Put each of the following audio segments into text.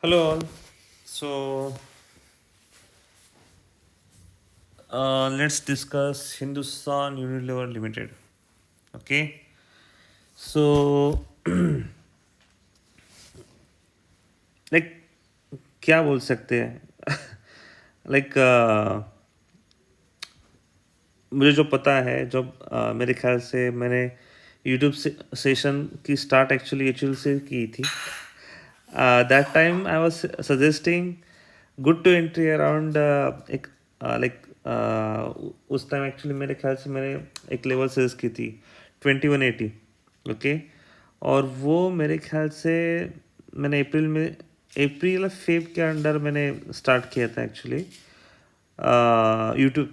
Hello all. So let's discuss Hindustan Unilever Limited. Okay. So like क्या बोल सकते हैं लाइक मुझे जो पता है जब मेरे ख्याल से मैंने यूट्यूब से सेशन की स्टार्ट एक्चुअली एचयूएल से की थी. That time I was suggesting good to entry around एक लाइक उस टाइम एक्चुअली मेरे ख्याल से मैंने एक लेवल सजेस्ट की थी 2180. ओके. और वो मेरे ख्याल से मैंने अप्रैल या फेब के अंडर मैंने स्टार्ट किया था एक्चुअली यूट्यूब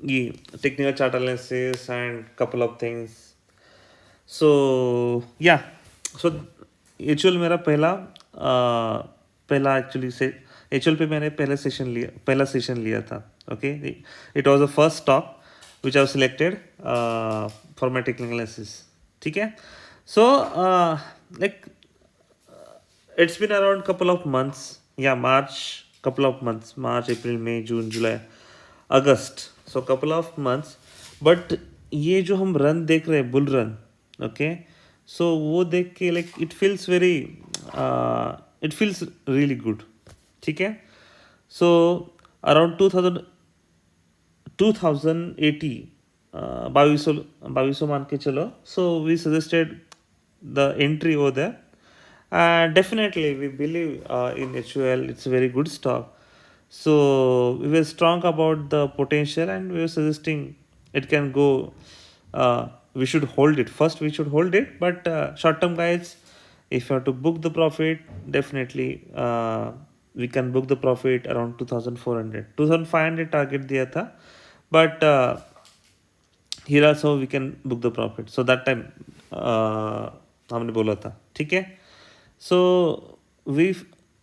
ये technical chart analysis and couple of things. So yeah so HUL मेरा पहला एक्चुअली से एचयूएल पे मैंने पहला सेशन लिया था. Okay. It was the first stock which I selected for my technical analysis. ठीक है. So like it's been around couple of months. Yeah, March, April, May, June, July, August. So couple of months. But ये जो हम run देख रहे हैं bull run. Okay. सो वो देख के like it feels really good. ठीक है. सो अराउंड 2080 बाईसो मान के चलो. So we suggested the entry over there. Definitely, we believe in HUL. It's a very good stock. So we were strong about the potential, and we were suggesting it can go. We should hold it first. We should hold it, but short-term guys, if you have to book the profit, definitely we can book the profit around 2400, 2500 target दिया था, but here also we can book the profit. So that time हमने बोला था. ठीक है. So we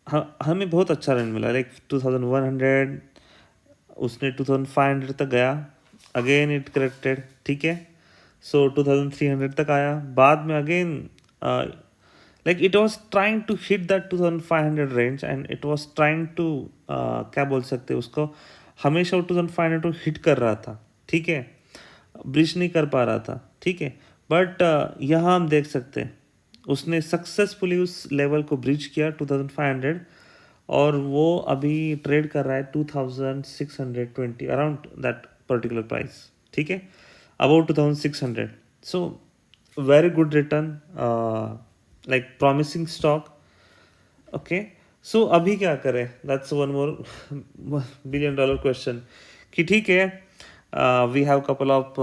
हमें बहुत अच्छा रन मिला लाइक 2100. उसने 2500 तक गया. Again it corrected. ठीक है. सो 2300 तक आया. बाद में again like it was trying to hit that 2500 range and it was trying to क्या बोल सकते हैं उसको, हमेशा वो 2500 को हिट कर रहा था. ठीक है. ब्रिज नहीं कर पा रहा था. ठीक है. बट यहाँ हम देख सकते हैं उसने सक्सेसफुली उस लेवल को ब्रिज किया 2500. और वो अभी ट्रेड कर रहा है 2620 अराउंड दैट पर्टिकुलर प्राइस. ठीक है. About 2600. So very good return, like promising stock. Okay. So अभी क्या करें, that's one more billion dollar question. कि ठीक है, we have couple of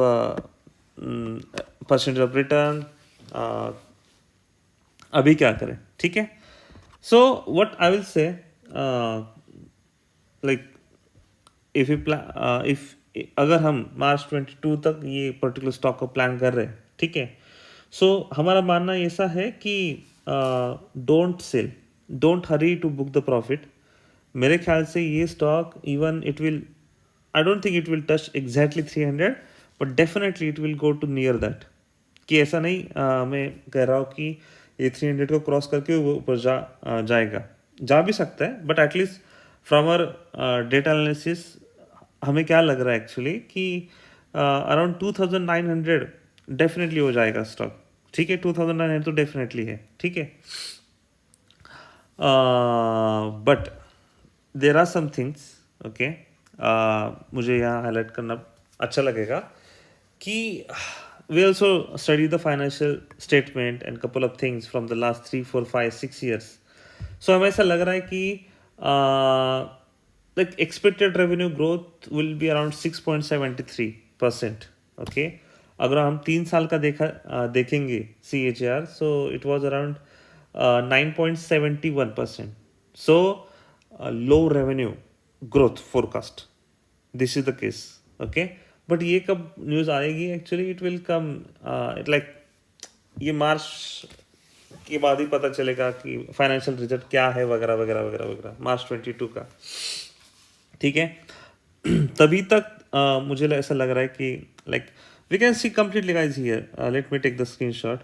percentage of return. अभी क्या करें. ठीक है. So what I will say, like if अगर हम मार्च 22 तक ये पर्टिकुलर स्टॉक को प्लान कर रहे हैं. ठीक है. सो हमारा मानना ऐसा है कि don't sell, don't hurry to book the profit. मेरे ख्याल से ये stock even it will, I don't think it will touch exactly 300, but definitely it will go to near that. कि ऐसा नहीं मैं कह रहा हूँ कि ये 300 को क्रॉस करके वो ऊपर जाएगा. जा भी सकता है, but at least from our data analysis हमें क्या लग रहा है एक्चुअली कि अराउंड 2900 डेफिनेटली हो जाएगा स्टॉक. ठीक है. 2900 तो डेफिनेटली है. ठीक है. But there are some things. Okay. मुझे यहाँ हाईलाइट करना अच्छा लगेगा कि we also study the financial statement and couple of things from the last 3 4 5 6 years. So हमें ऐसा लग रहा है कि like expected revenue growth will be around 6.73%. okay. अगर हम 3 साल का देखेंगे CAGR, so it was around 9.71%. so low revenue growth forecast. This is the case. okay. But ये कब न्यूज़ आएगी actually, it will come it like ये मार्च के बाद ही पता चलेगा कि फाइनेंशियल रिजल्ट क्या है वगैरह वगैरह वगैरह वगैरह, मार्च 22 का. ठीक है. तभी तक मुझे ऐसा लग रहा है कि like we can see completely guys here. Let me take the screenshot.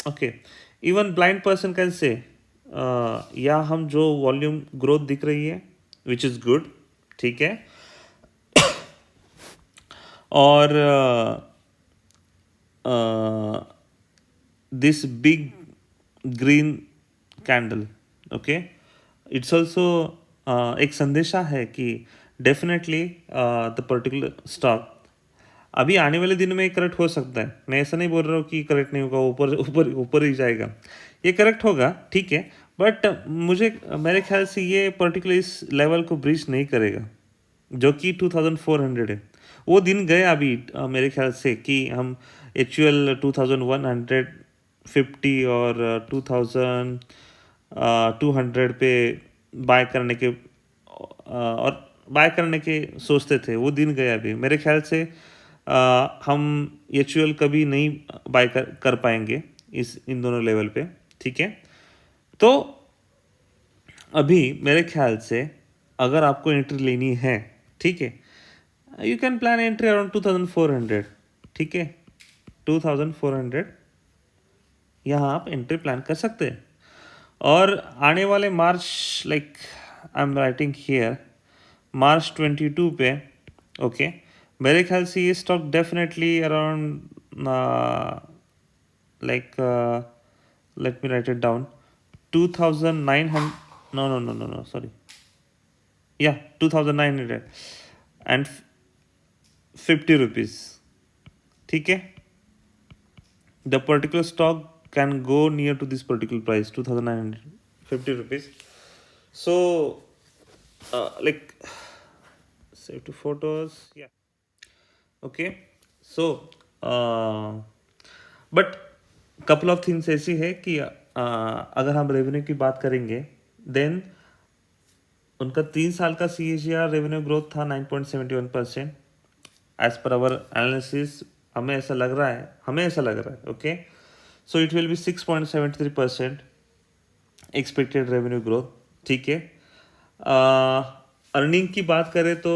Okay, even blind person can say या हम जो वॉल्यूम ग्रोथ दिख रही है विच इज़ गुड, ठीक है, और this big green candle, okay, it's also एक संदेशा है कि डेफिनेटली द पर्टिकुलर स्टॉक अभी आने वाले दिन में करेक्ट हो सकता है। मैं ऐसा नहीं बोल रहा हूँ कि करेक्ट नहीं होगा, ऊपर ऊपर ऊपर ही जाएगा, ये करेक्ट होगा, ठीक है, बट मुझे मेरे ख्याल से ये पर्टिकुलर इस लेवल को ब्रीच नहीं करेगा जो कि 2400 है। वो दिन गए अभी मेरे ख्याल से कि हम एक्चुअल 2150 और 2200 पे बाय करने के और बाय करने के सोचते थे, वो दिन गए अभी मेरे ख्याल से। हम एक्चुअल कभी नहीं बाय कर पाएंगे इन दोनों लेवल पे, ठीक है। तो अभी मेरे ख्याल से अगर आपको एंट्री लेनी है, ठीक है, you can plan entry around 2400, ठीक है, 2400 यहाँ आप एंट्री प्लान कर सकते हैं। और आने वाले March, like I am writing here, March 22 पे, ओके, मेरे ख्याल से ये stock definitely around like let me write it down 2900, no no no no no sorry, या 2950 रुपीज़, ठीक है। The particular stock can go near to this particular price 2950 rupees. So like save to photos, yeah, okay. So but couple of things ऐसी है कि अगर हम revenue की बात करेंगे देन उनका 3 साल का CAGR रेवेन्यू ग्रोथ था 9.71%। एज पर आवर एनालिसिस हमें ऐसा लग रहा है, okay, so it will be 6.73% expected revenue growth, ठीक है। अर्निंग की बात करें तो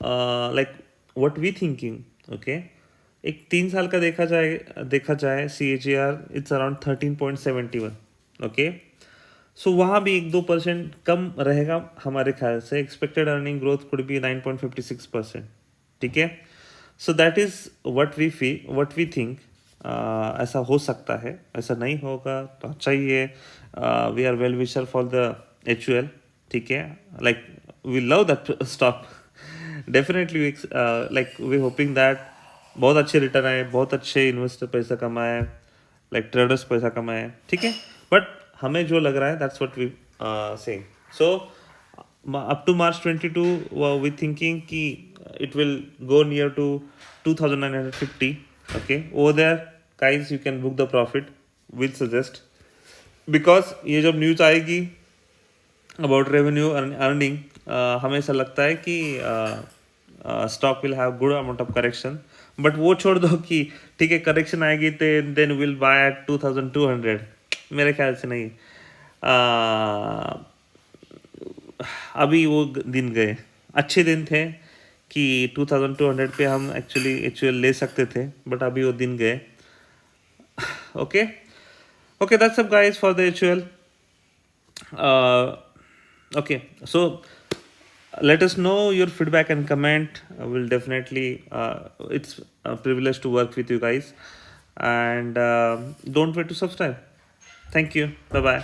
like what we thinking, okay, एक 3 साल का देखा जाए CAGR it's around 13.71, okay, so वहाँ भी 1-2% कम रहेगा हमारे ख्याल से। Expected earning growth could be 9.56%, ठीक है। So that is what we think, ऐसा हो सकता है, ऐसा नहीं होगा तो अच्छा ही है। We are well wisher for the HUL, ठीक है, like we love that stock definitely, like we hoping that बहुत अच्छे रिटर्न आए, बहुत अच्छे इन्वेस्टर पैसा कमाए, लाइक ट्रेडर्स पैसा कमाए, ठीक है, बट हमें जो लग रहा है that's what we saying. So up to March 22 we thinking कि it will go near to 2950, okay, over there guys you can book the profit, will suggest, because ये जब न्यूज़ आएगी अबाउट रेवेन्यू अर्निंग हमें ऐसा लगता है कि stock will have good amount of correction, but वो छोड़ दो कि ठीक है करेक्शन आएगी तो देन विल बाय एट 2200, मेरे ख्याल से नहीं। अभी वो दिन गए, अच्छे दिन थे कि 2200 पे हम एक्चुअली HUL ले सकते थे, बट अभी वो दिन गए, okay okay, that's up guys for the HUL। Okay, so let us know your feedback and comment. We'll definitely it's a privilege to work with you guys, and don't forget to subscribe. Thank you, bye bye.